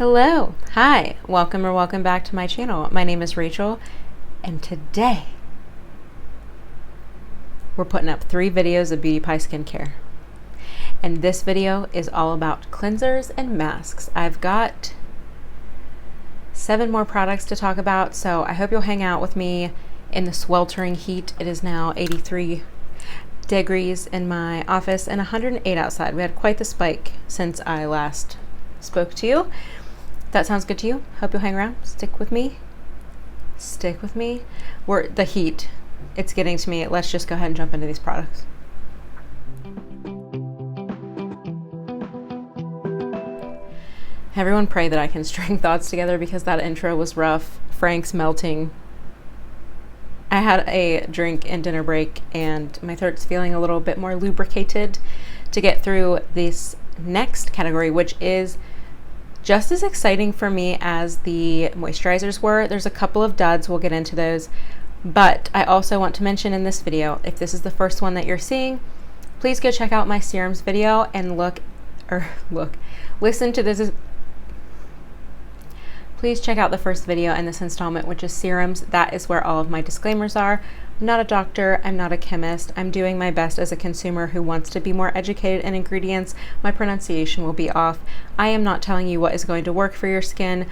Hello, hi, welcome back to my channel. My name is Rachel, and today we're putting up 3 videos of Beauty Pie skincare. And this video is all about cleansers and masks. I've got 7 more products to talk about, so I hope you'll hang out with me in the sweltering heat. It is now 83 degrees in my office and 108 outside. We had quite the spike since I last spoke to you. That sounds good to you? Hope you'll hang around. Stick with me. The heat, it's getting to me. Let's just go ahead and jump into these products. Everyone pray that I can string thoughts together because that intro was rough. Frank's melting. I had a drink and dinner break and my throat's feeling a little bit more lubricated to get through this next category, which is just as exciting for me as the moisturizers were. There's a couple of duds, we'll get into those, but I also want to mention in this video, if this is the first one that you're seeing, please go check out my serums video and listen to this. Please check out the first video in this installment, which is serums. That is where all of my disclaimers are. I'm not a doctor, I'm not a chemist. I'm doing my best as a consumer who wants to be more educated in ingredients. My pronunciation will be off. I am not telling you what is going to work for your skin.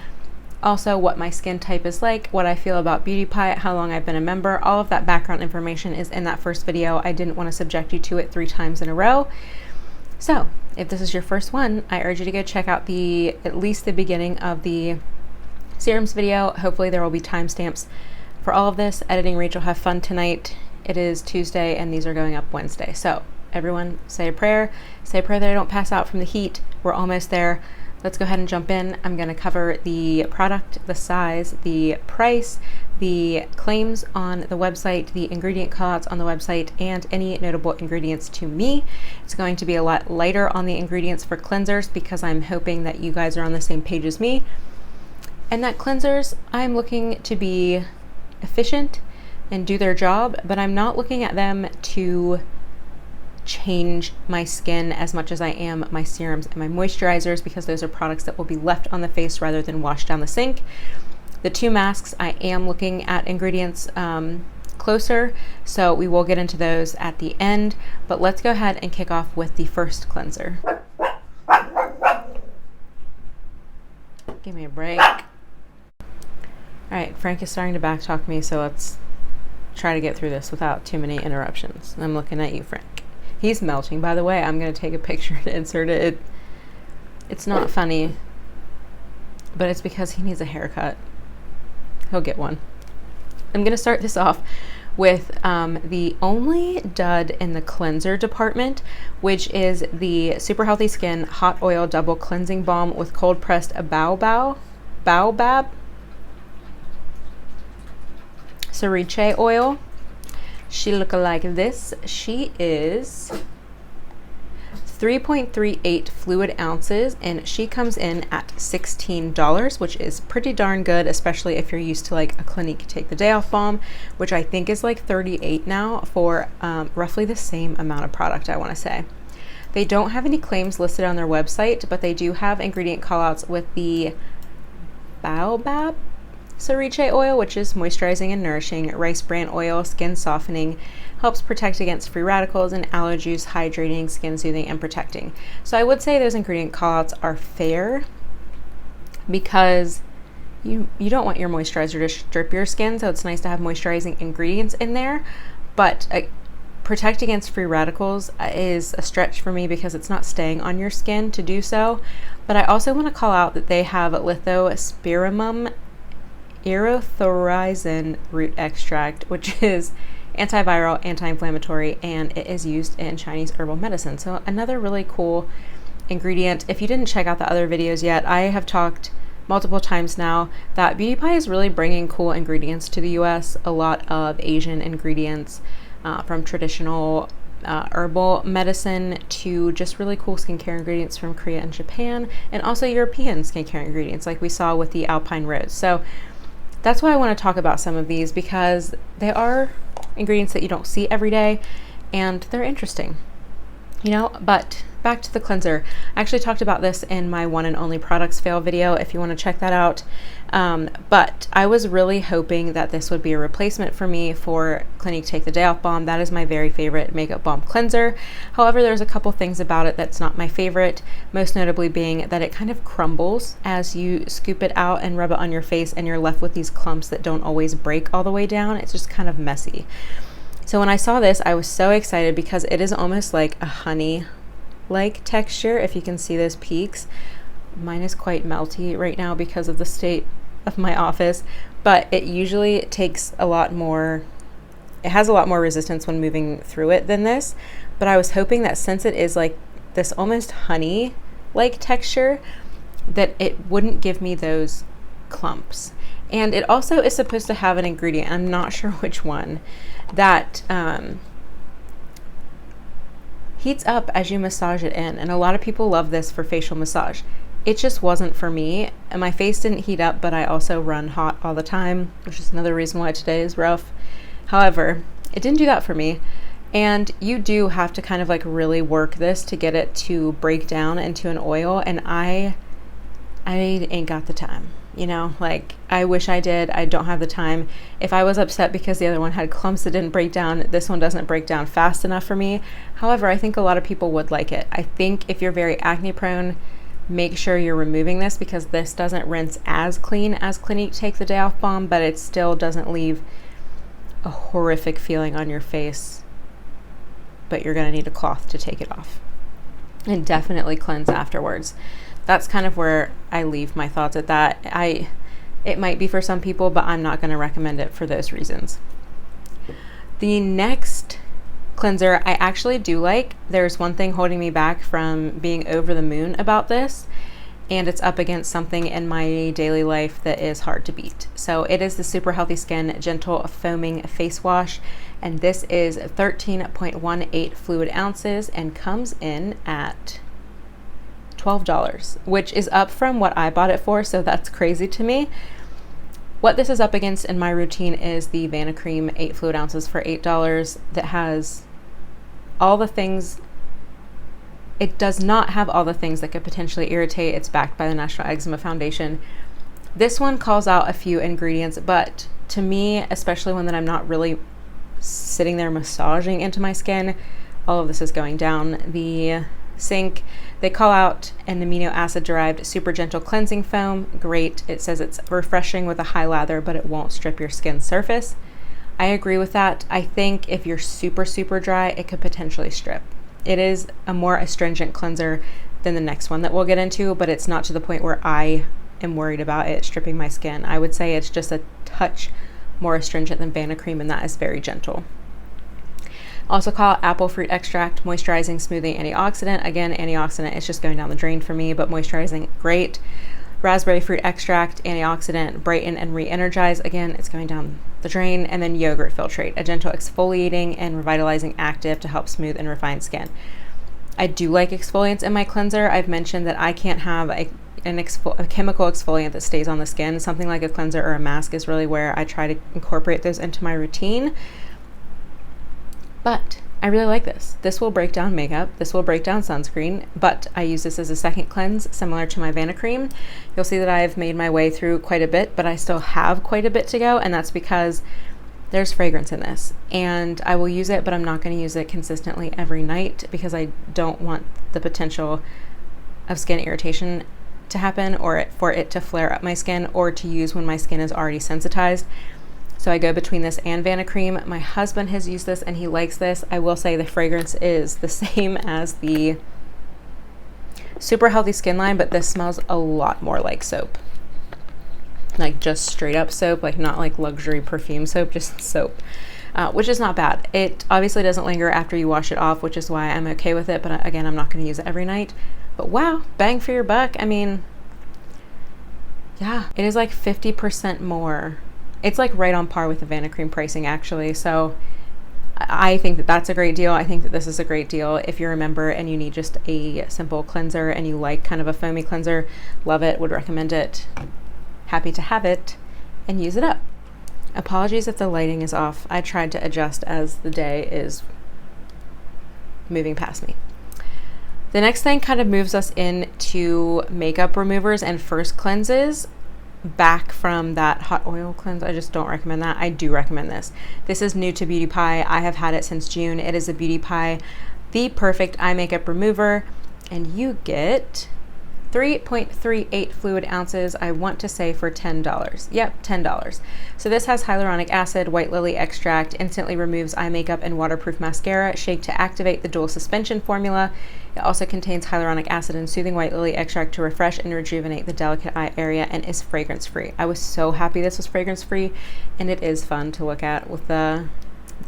Also, what my skin type is like, what I feel about Beauty Pie, how long I've been a member. All of that background information is in that first video. I didn't want to subject you to it 3 times in a row. So, if this is your first one, I urge you to go check out at least the beginning of the serums video. Hopefully there will be timestamps for all of this. Editing Rachel, have fun tonight. It is Tuesday and these are going up Wednesday. So everyone say a prayer. Say a prayer that I don't pass out from the heat. We're almost there. Let's go ahead and jump in. I'm going to cover the product, the size, the price, the claims on the website, the ingredient callouts on the website, and any notable ingredients to me. It's going to be a lot lighter on the ingredients for cleansers because I'm hoping that you guys are on the same page as me. And that cleansers, I'm looking to be efficient and do their job, but I'm not looking at them to change my skin as much as I am my serums and my moisturizers, because those are products that will be left on the face rather than washed down the sink. The 2 masks, I am looking at ingredients closer, so we will get into those at the end, but let's go ahead and kick off with the first cleanser. Give me a break. All right, Frank is starting to backtalk me, so let's try to get through this without too many interruptions. I'm looking at you, Frank. He's melting, by the way. I'm going to take a picture and insert it. It's not funny, but it's because he needs a haircut. He'll get one. I'm going to start this off with the only dud in the cleanser department, which is the Super Healthy Skin Hot Oil Double Cleansing Balm with cold pressed baobab sriracha oil. She look like this. She is 3.38 fluid ounces and she comes in at $16, which is pretty darn good, especially if you're used to like a Clinique Take the Day Off balm, which I think is like $38 now for roughly the same amount of product, I want to say. They don't have any claims listed on their website, but they do have ingredient callouts with the baobab sriracha oil, which is moisturizing and nourishing, rice bran oil, skin softening, helps protect against free radicals, and aloe juice, hydrating, skin soothing, and protecting. So I would say those ingredient callouts are fair because you don't want your moisturizer to strip your skin, so it's nice to have moisturizing ingredients in there, but protect against free radicals is a stretch for me because it's not staying on your skin to do so. But I also want to call out that they have lithospirumum erythromycin root extract, which is antiviral, anti-inflammatory, and it is used in Chinese herbal medicine. So another really cool ingredient. If you didn't check out the other videos yet, I have talked multiple times now that Beauty Pie is really bringing cool ingredients to the US, a lot of Asian ingredients from traditional herbal medicine to just really cool skincare ingredients from Korea and Japan, and also European skincare ingredients like we saw with the Alpine Rose. So that's why I want to talk about some of these, because they are ingredients that you don't see every day and they're interesting, you know. But back to the cleanser. I actually talked about this in my one and only products fail video if you want to check that out. But I was really hoping that this would be a replacement for me for Clinique Take the Day Off Balm. That is my very favorite makeup balm cleanser. However, there's a couple things about it that's not my favorite, most notably being that it kind of crumbles as you scoop it out and rub it on your face, and you're left with these clumps that don't always break all the way down. It's just kind of messy. So when I saw this, I was so excited because it is almost like a honey-like texture. If you can see those peaks, mine is quite melty right now because of the state of my office, but it usually takes a lot more, it has a lot more resistance when moving through it than this. But I was hoping that since it is like this almost honey-like texture, that it wouldn't give me those clumps. And it also is supposed to have an ingredient, I'm not sure which one, that heats up as you massage it in. And a lot of people love this for facial massage. It just wasn't for me. And my face didn't heat up, but I also run hot all the time, which is another reason why today is rough. However, it didn't do that for me. And you do have to kind of like really work this to get it to break down into an oil. And I ain't got the time. You know, like I wish I did. I don't have the time. If I was upset because the other one had clumps that didn't break down, this one doesn't break down fast enough for me. However, I think a lot of people would like it. I think if you're very acne prone, make sure you're removing this because this doesn't rinse as clean as Clinique Take the Day Off Balm, but it still doesn't leave a horrific feeling on your face. But you're going to need a cloth to take it off. And definitely cleanse afterwards. That's kind of where I leave my thoughts at that. It might be for some people, but I'm not going to recommend it for those reasons. The next cleanser I actually do like. There's one thing holding me back from being over the moon about this, and it's up against something in my daily life that is hard to beat. So it is the Super Healthy Skin Gentle Foaming Face Wash, and this is 13.18 fluid ounces and comes in at $12, which is up from what I bought it for, so that's crazy to me. What this is up against in my routine is the Vanicream 8 fluid ounces for $8 that has all the things. It does not have all the things that could potentially irritate. It's backed by the National Eczema Foundation. This one calls out a few ingredients, but to me, especially when I'm not really sitting there massaging into my skin, all of this is going down the sink. They call out an amino acid derived super gentle cleansing foam. Great. It says it's refreshing with a high lather, but it won't strip your skin surface. I agree with that. I think if you're super dry, it could potentially strip. It is a more astringent cleanser than the next one that we'll get into, but it's not to the point where I am worried about it stripping my skin. I would say it's just a touch more astringent than Vanicream, and that is very gentle. Also call it apple fruit extract, moisturizing, smoothing, antioxidant. Again, antioxidant is just going down the drain for me, but moisturizing, great. Raspberry fruit extract, antioxidant, brighten and re-energize. Again, it's going down the drain. And then yogurt filtrate, a gentle exfoliating and revitalizing active to help smooth and refine skin. I do like exfoliants in my cleanser. I've mentioned that I can't have a chemical exfoliant that stays on the skin. Something like a cleanser or a mask is really where I try to incorporate those into my routine. But I really like this. This will break down makeup. This will break down sunscreen, but I use this as a second cleanse, similar to my Vanicream. You'll see that I've made my way through quite a bit, but I still have quite a bit to go, and that's because there's fragrance in this. And I will use it, but I'm not going to use it consistently every night because I don't want the potential of skin irritation to happen or for it to flare up my skin or to use when my skin is already sensitized. So I go between this and Vanicream. My husband has used this and he likes this. I will say the fragrance is the same as the Super Healthy Skin line, but this smells a lot more like soap. Like just straight up soap, like not like luxury perfume soap, just soap, which is not bad. It obviously doesn't linger after you wash it off, which is why I'm okay with it. But again, I'm not going to use it every night. But wow, bang for your buck. I mean, yeah, it is like 50% more. It's like right on par with the Vanicream pricing actually. So I think that that's a great deal. I think that this is a great deal. If you're a member and you need just a simple cleanser and you like kind of a foamy cleanser, love it, would recommend it. Happy to have it and use it up. Apologies if the lighting is off. I tried to adjust as the day is moving past me. The next thing kind of moves us into makeup removers and first cleanses back from that hot oil cleanse. I just don't recommend that. I do recommend this. This is new to Beauty Pie. I have had it since June. It is a Beauty Pie, the Perfect Eye Makeup Remover, and you get 3.38 fluid ounces, I want to say for $10. Yep, $10. So this has hyaluronic acid, white lily extract, instantly removes eye makeup and waterproof mascara, shake to activate the dual suspension formula. It also contains hyaluronic acid and soothing white lily extract to refresh and rejuvenate the delicate eye area, and is fragrance free. I was so happy this was fragrance free, and it is fun to look at with the,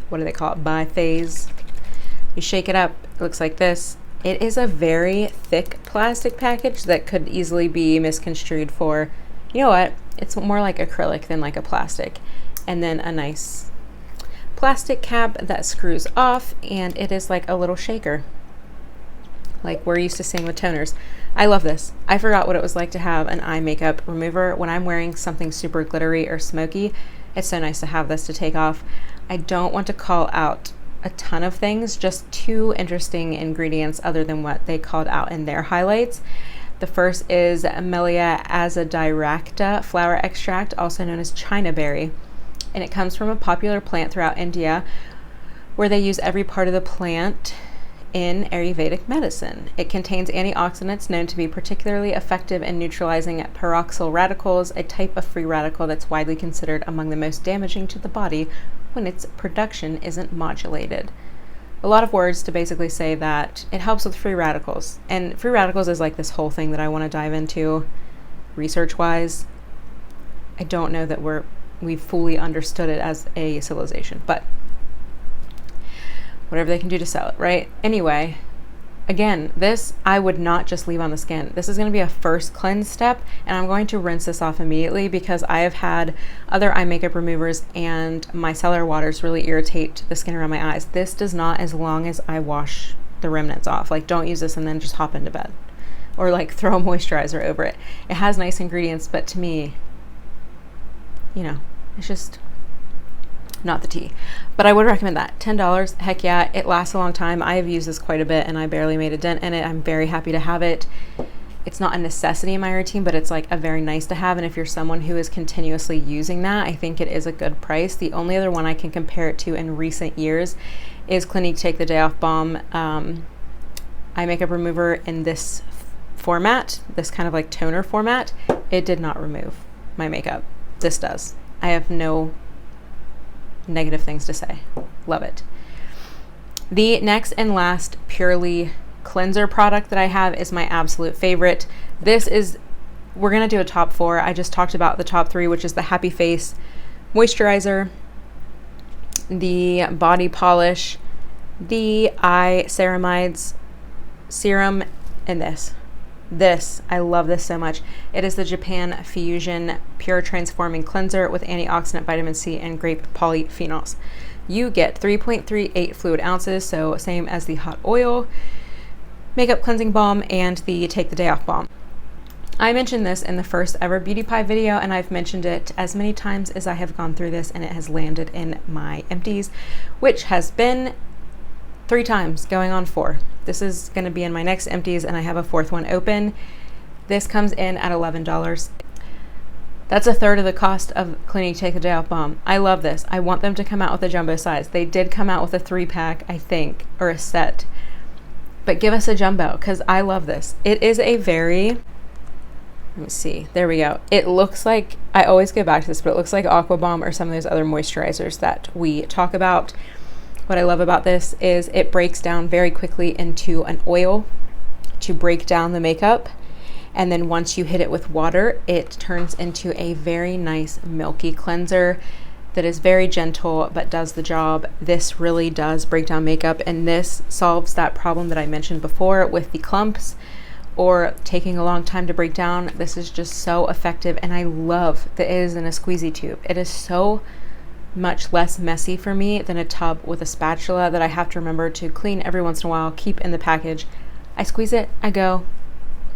what do they call it, biphase. You shake it up, it looks like this. It is a very thick plastic package that could easily be misconstrued for, you know what, it's more like acrylic than like a plastic. And then a nice plastic cap that screws off, and it is like a little shaker, like we're used to seeing with toners. I love this. I forgot what it was like to have an eye makeup remover. When I'm wearing something super glittery or smoky, it's so nice to have this to take off. I don't want to call out a ton of things, just 2 interesting ingredients other than what they called out in their highlights. The first is Melia azadiracta flower extract, also known as China berry, and it comes from a popular plant throughout India where they use every part of the plant in Ayurvedic medicine. It contains antioxidants known to be particularly effective in neutralizing peroxyl radicals, a type of free radical that's widely considered among the most damaging to the body when its production isn't modulated. A lot of words to basically say that it helps with free radicals. And free radicals is like this whole thing that I want to dive into research-wise. I don't know that we've fully understood it as a civilization, but whatever they can do to sell it, right? Anyway, again, this I would not just leave on the skin. This is going to be a first cleanse step, and I'm going to rinse this off immediately because I have had other eye makeup removers and micellar waters really irritate the skin around my eyes. This does not, as long as I wash the remnants off. Like, don't use this and then just hop into bed or like throw a moisturizer over it. It has nice ingredients, but to me, you know, it's just not the tea. But I would recommend that. $10, heck yeah, it lasts a long time. I have used this quite a bit and I barely made a dent in it. I'm very happy to have it. It's not a necessity in my routine, but it's like a very nice to have, and if you're someone who is continuously using that, I think it is a good price. The only other one I can compare it to in recent years is Clinique Take the Day Off Balm eye makeup remover in this format, this kind of like toner format. It did not remove my makeup. This does. I have no negative things to say. Love it. The next and last purely cleanser product that I have is my absolute favorite. This is, we're gonna do a top 4. I just talked about the top 3, which is the Happy Face moisturizer, the body polish, the eye ceramides serum, and this, I love this so much. It is the Japan Fusion Pure Transforming Cleanser with antioxidant vitamin C and grape polyphenols. You get 3.38 fluid ounces, so same as the hot oil makeup cleansing balm and the Take the Day Off balm. I mentioned this in the first ever Beauty Pie video, and I've mentioned it as many times as I have gone through this, and it has landed in my empties, which has been 3 times, going on 4. This is going to be in my next empties, and I have a 4th one open. This comes in at $11. That's a third of the cost of Clinique Take the Day Off balm. I love this. I want them to come out with a jumbo size. They did come out with a 3-pack, I think, or a set. But give us a jumbo, because I love this. It is a very, let me see, there we go. It looks like, I always go back to this, but it looks like Aqua Bomb or some of those other moisturizers that we talk about. What I love about this is it breaks down very quickly into an oil to break down the makeup. And then once you hit it with water, it turns into a very nice milky cleanser that is very gentle but does the job. This really does break down makeup, and this solves that problem that I mentioned before with the clumps or taking a long time to break down. This is just so effective, and I love that it is in a squeezy tube. It is so much less messy for me than a tub with a spatula that I have to remember to clean every once in a while, keep in the package. I squeeze it, I go,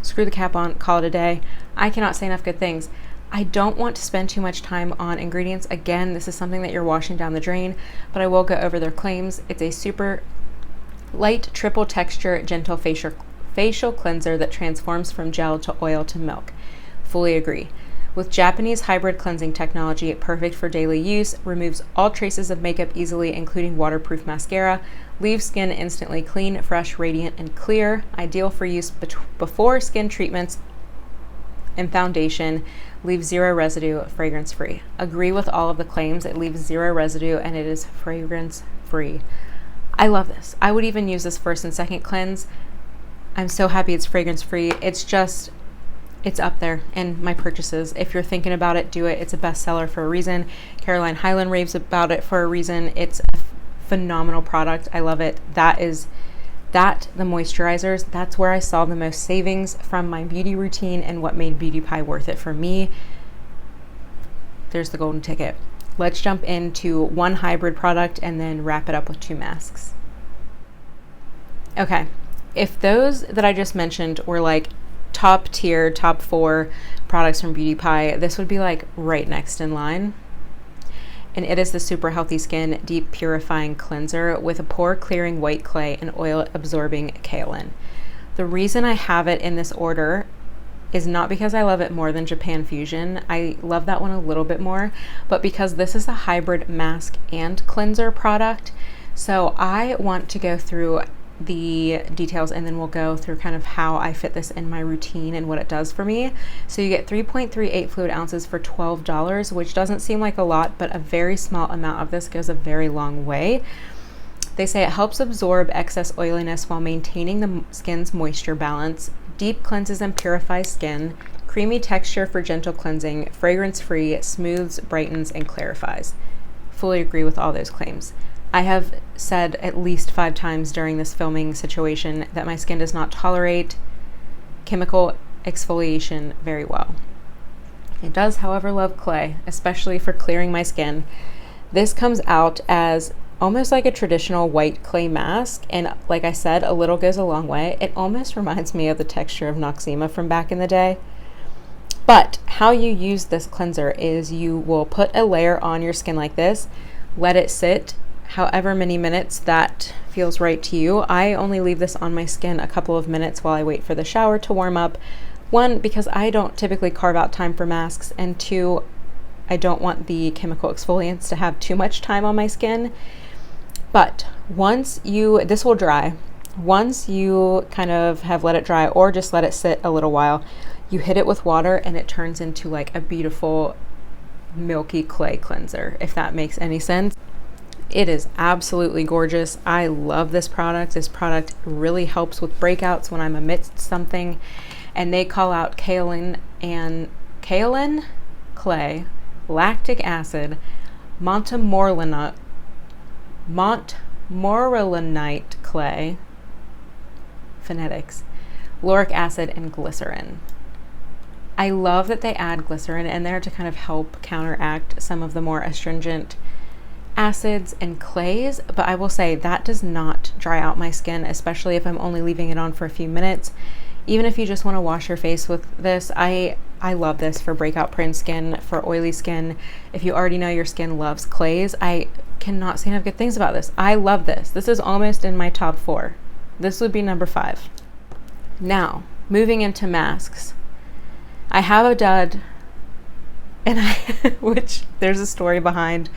screw the cap on, call it a day. I cannot say enough good things. I don't want to spend too much time on ingredients. Again, this is something that you're washing down the drain, but I will go over their claims. It's a super light triple texture gentle facial cleanser that transforms from gel to oil to milk. Fully agree. With Japanese hybrid cleansing technology, perfect for daily use, removes all traces of makeup easily, including waterproof mascara, leaves skin instantly clean, fresh, radiant, and clear. Ideal for use before skin treatments and foundation. Leaves zero residue, fragrance free. Agree with all of the claims. It leaves zero residue and it is fragrance free. I love this. I would even use this first and second cleanse. I'm so happy it's fragrance free. It's up there in my purchases. If you're thinking about it, do it. It's a bestseller for a reason. Caroline Hyland raves about it for a reason. It's a phenomenal product. I love it. The moisturizers, that's where I saw the most savings from my beauty routine and what made Beauty Pie worth it for me. There's the golden ticket. Let's jump into one hybrid product and then wrap it up with 2 masks. Okay, if those that I just mentioned were like top tier, top 4 products from Beauty Pie, this would be like right next in line. And it is the Super Healthy Skin Deep Purifying Cleanser with a pore clearing white clay and oil absorbing kaolin. The reason I have it in this order is not because I love it more than Japan Fusion. I love that one a little bit more, but because this is a hybrid mask and cleanser product. So I want to go through the details and then we'll go through kind of how I fit this in my routine and what it does for me. So you get 3.38 fluid ounces for $12, which doesn't seem like a lot, but a very small amount of this goes a very long way. They say it helps absorb excess oiliness while maintaining the skin's moisture balance, deep cleanses and purifies skin, creamy texture for gentle cleansing, fragrance free, smooths, brightens, and clarifies. Fully agree with all those claims. I have said at least 5 times during this filming situation that my skin does not tolerate chemical exfoliation very well. It does, however, love clay, especially for clearing my skin. This comes out as almost like a traditional white clay mask, and like I said, a little goes a long way. It almost reminds me of the texture of Noxzema from back in the day. But how you use this cleanser is you will put a layer on your skin like this, let it sit however many minutes that feels right to you. I only leave this on my skin a couple of minutes while I wait for the shower to warm up. 1, because I don't typically carve out time for masks, and 2, I don't want the chemical exfoliants to have too much time on my skin. But this will dry. Once you kind of have let it dry or just let it sit a little while, you hit it with water and it turns into like a beautiful milky clay cleanser, if that makes any sense. It is absolutely gorgeous. I love this product. This product really helps with breakouts when I'm amidst something. And they call out kaolin, clay, lactic acid, montmorillonite clay, phonetics, lauric acid, and glycerin. I love that they add glycerin in there to kind of help counteract some of the more astringent acids and clays, but I will say that does not dry out my skin, especially if I'm only leaving it on for a few minutes. Even if you just want to wash your face with this, I love this for breakout prone skin, for oily skin. If you already know your skin loves clays, I cannot say enough good things about this. I love this. This is almost in my top 4. This would be number 5. Now, moving into masks. I have a dud, and which there's a story behind,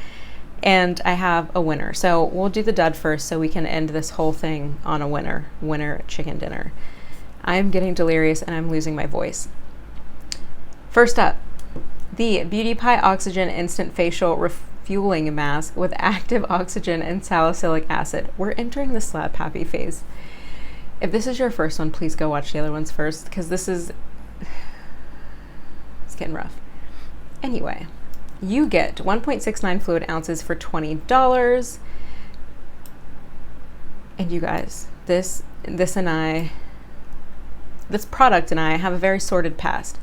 and I have a winner. So we'll do the dud first so we can end this whole thing on a winner chicken dinner. I'm getting delirious and I'm losing my voice. First up, the Beauty Pie Oxygen Instant Facial Refueling Mask with active oxygen and salicylic acid. We're entering the slap happy phase. If this is your first one, please go watch the other ones first, because it's getting rough. Anyway, you get 1.69 fluid ounces for $20. And you guys, this product and I have a very sordid past.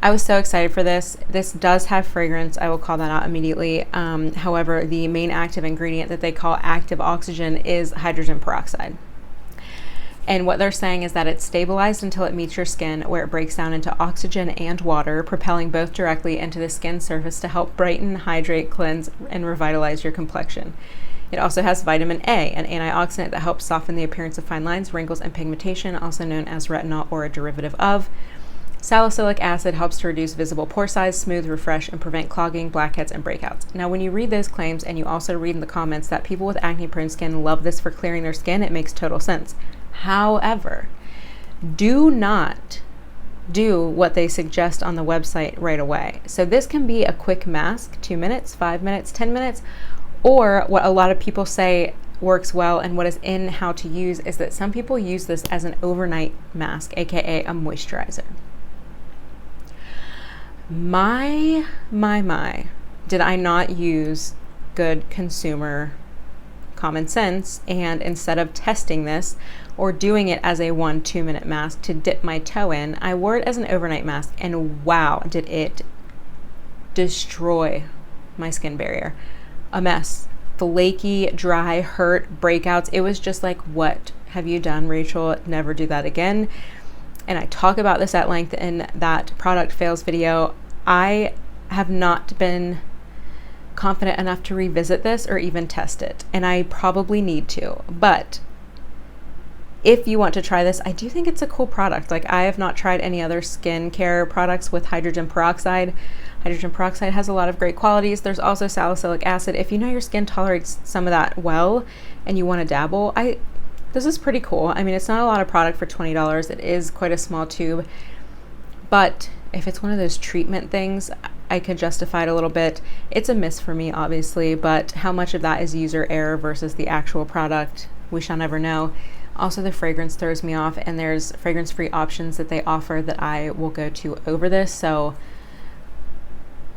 I was so excited for this. This does have fragrance. I will call that out immediately. However, the main active ingredient that they call active oxygen is hydrogen peroxide. And what they're saying is that it's stabilized until it meets your skin, where it breaks down into oxygen and water, propelling both directly into the skin surface to help brighten, hydrate, cleanse, and revitalize your complexion. It also has vitamin A, an antioxidant that helps soften the appearance of fine lines, wrinkles, and pigmentation, also known as retinol or a derivative of. Salicylic acid helps to reduce visible pore size, smooth, refresh, and prevent clogging, blackheads, and breakouts. Now, when you read those claims and you also read in the comments that people with acne-prone skin love this for clearing their skin, it makes total sense. However, do not do what they suggest on the website right away. So this can be a quick mask, 2 minutes, 5 minutes, 10 minutes, or what a lot of people say works well and what is in how to use is that some people use this as an overnight mask, aka a moisturizer. My, did I not use good consumer common sense, and instead of testing this or doing it as a 1-2 minute mask to dip my toe in, I wore it as an overnight mask, and wow, did it destroy my skin barrier. A mess. Flaky, dry, hurt, breakouts. It was just like, what have you done, Rachel? Never do that again. And I talk about this at length in that product fails video. I have not been confident enough to revisit this or even test it, and I probably need to. But if you want to try this, I do think it's a cool product. Like, I have not tried any other skincare products with hydrogen peroxide. Hydrogen peroxide has a lot of great qualities. There's also salicylic acid. If you know your skin tolerates some of that well and you want to dabble, this is pretty cool. I mean, it's not a lot of product for $20. It is quite a small tube, but if it's one of those treatment things, I could justify it a little bit. It's a miss for me, obviously, but how much of that is user error versus the actual product, we shall never know. Also, the fragrance throws me off, and there's fragrance-free options that they offer that I will go to over this. So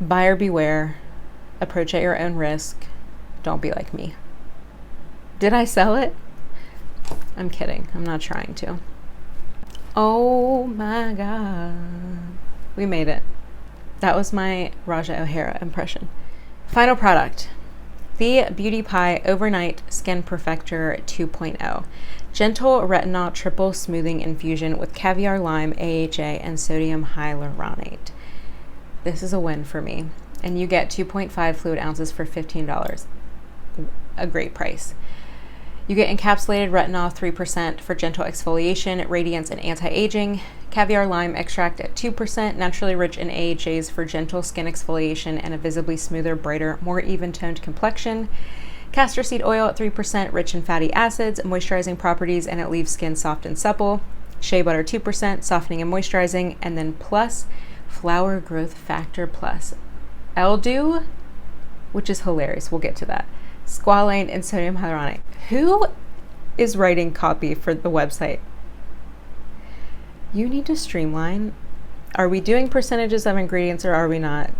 buyer beware, approach at your own risk. Don't be like me. Did I sell it? I'm kidding. I'm not trying to. Oh my God. We made it. That was my Raja O'Hara impression. Final product. The Beauty Pie Overnight Skin Perfector 2.0. Gentle Retinol Triple Smoothing Infusion with caviar lime, AHA, and sodium hyaluronate. This is a win for me. And you get 2.5 fluid ounces for $15. A great price. You get encapsulated retinol 3% for gentle exfoliation, radiance, and anti-aging. Caviar lime extract at 2%, naturally rich in AHAs for gentle skin exfoliation and a visibly smoother, brighter, more even-toned complexion. Castor seed oil at 3%, rich in fatty acids, moisturizing properties, and it leaves skin soft and supple. Shea butter 2%, softening and moisturizing. And then plus Flower Growth Factor Plus. L-Dew, which is hilarious. We'll get to that. Squalane and sodium hyaluronate. Who is writing copy for the website? You need to streamline. Are we doing percentages of ingredients or are we not?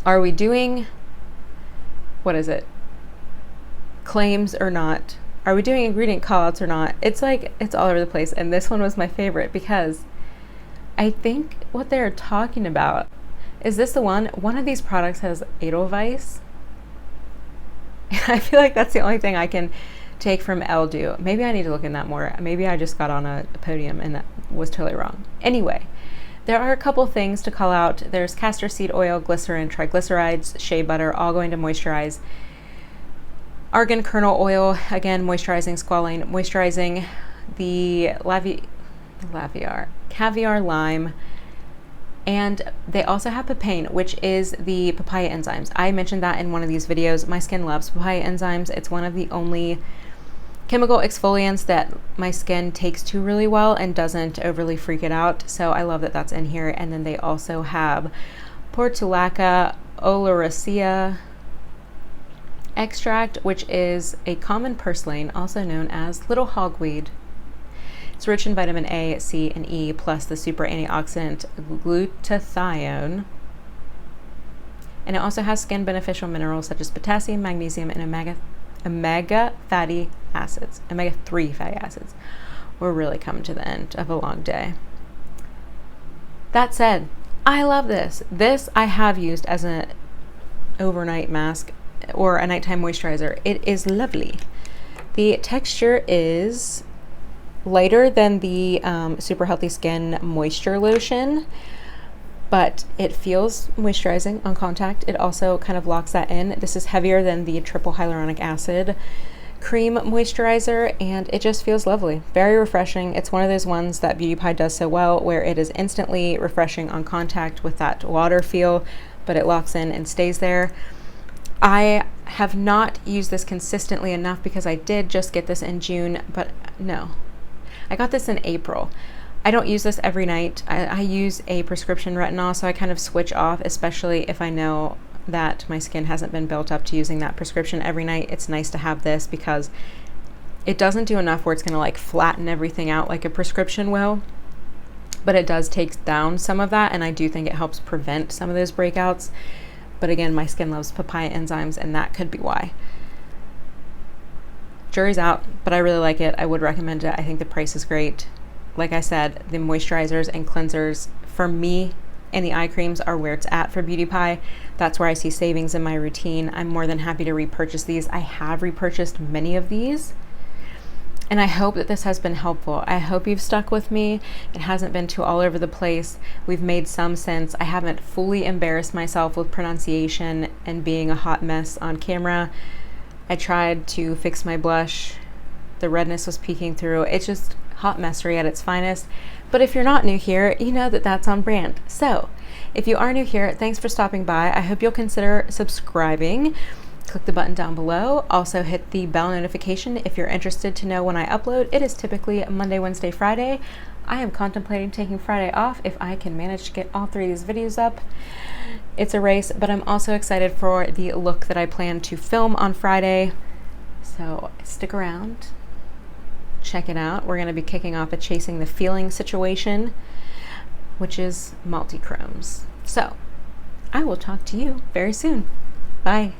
Are we doing, what is it? Claims or not? Are we doing ingredient callouts or not? It's like, it's all over the place. And this one was my favorite because I think what they're talking about, is this the one? One of these products has Edelweiss. I feel like that's the only thing I can take from L-Dew. Maybe I need to look in that more. Maybe I just got on a podium and that was totally wrong. Anyway, there are a couple things to call out. There's castor seed oil, glycerin, triglycerides, shea butter, all going to moisturize. Argan kernel oil, again, moisturizing, squalane, moisturizing. The caviar lime. And they also have papain, which is the papaya enzymes. I mentioned that in one of these videos. My skin loves papaya enzymes. It's one of the only chemical exfoliants that my skin takes to really well and doesn't overly freak it out. So I love that that's in here. And then they also have Portulaca oleracea extract, which is a common purslane, also known as little hogweed. It's rich in vitamin A, C, and E, plus the super antioxidant glutathione. And it also has skin beneficial minerals such as potassium, magnesium, and omega fatty acids, omega-3 fatty acids. We're really coming to the end of a long day. That said, I love this. This I have used as an overnight mask or a nighttime moisturizer. It is lovely. The texture is lighter than the Super Healthy Skin Moisture Lotion, but it feels moisturizing on contact. It also kind of locks that in. This is heavier than the triple hyaluronic acid cream moisturizer, and it just feels lovely. Very refreshing. It's one of those ones that Beauty Pie does so well, where it is instantly refreshing on contact with that water feel, but it locks in and stays there. I have not used this consistently enough because I did just get this in June, but no, I got this in April. I don't use this every night. I use a prescription retinol, so I kind of switch off, especially if I know that my skin hasn't been built up to using that prescription every night. It's nice to have this because it doesn't do enough where it's going to like flatten everything out like a prescription will, but it does take down some of that, and I do think it helps prevent some of those breakouts. But again, my skin loves papaya enzymes, and that could be why. Jury's out, but I really like it. I would recommend it. I think the price is great. Like I said, the moisturizers and cleansers for me and the eye creams are where it's at for Beauty Pie. That's where I see savings in my routine. I'm more than happy to repurchase these. I have repurchased many of these, and I hope that this has been helpful. I hope you've stuck with me. It hasn't been too all over the place. We've made some sense. I haven't fully embarrassed myself with pronunciation and being a hot mess on camera. I tried to fix my blush. The redness was peeking through. It's just hot messery at its finest. But if you're not new here, you know that that's on brand. So if you are new here, thanks for stopping by. I hope you'll consider subscribing. Click the button down below. Also hit the bell notification if you're interested to know when I upload. It is typically Monday, Wednesday, Friday. I am contemplating taking Friday off if I can manage to get all 3 of these videos up. It's a race, but I'm also excited for the look that I plan to film on Friday. So stick around. Check it out. We're going to be kicking off a Chasing the Feeling situation, which is multi-chromes. So I will talk to you very soon. Bye.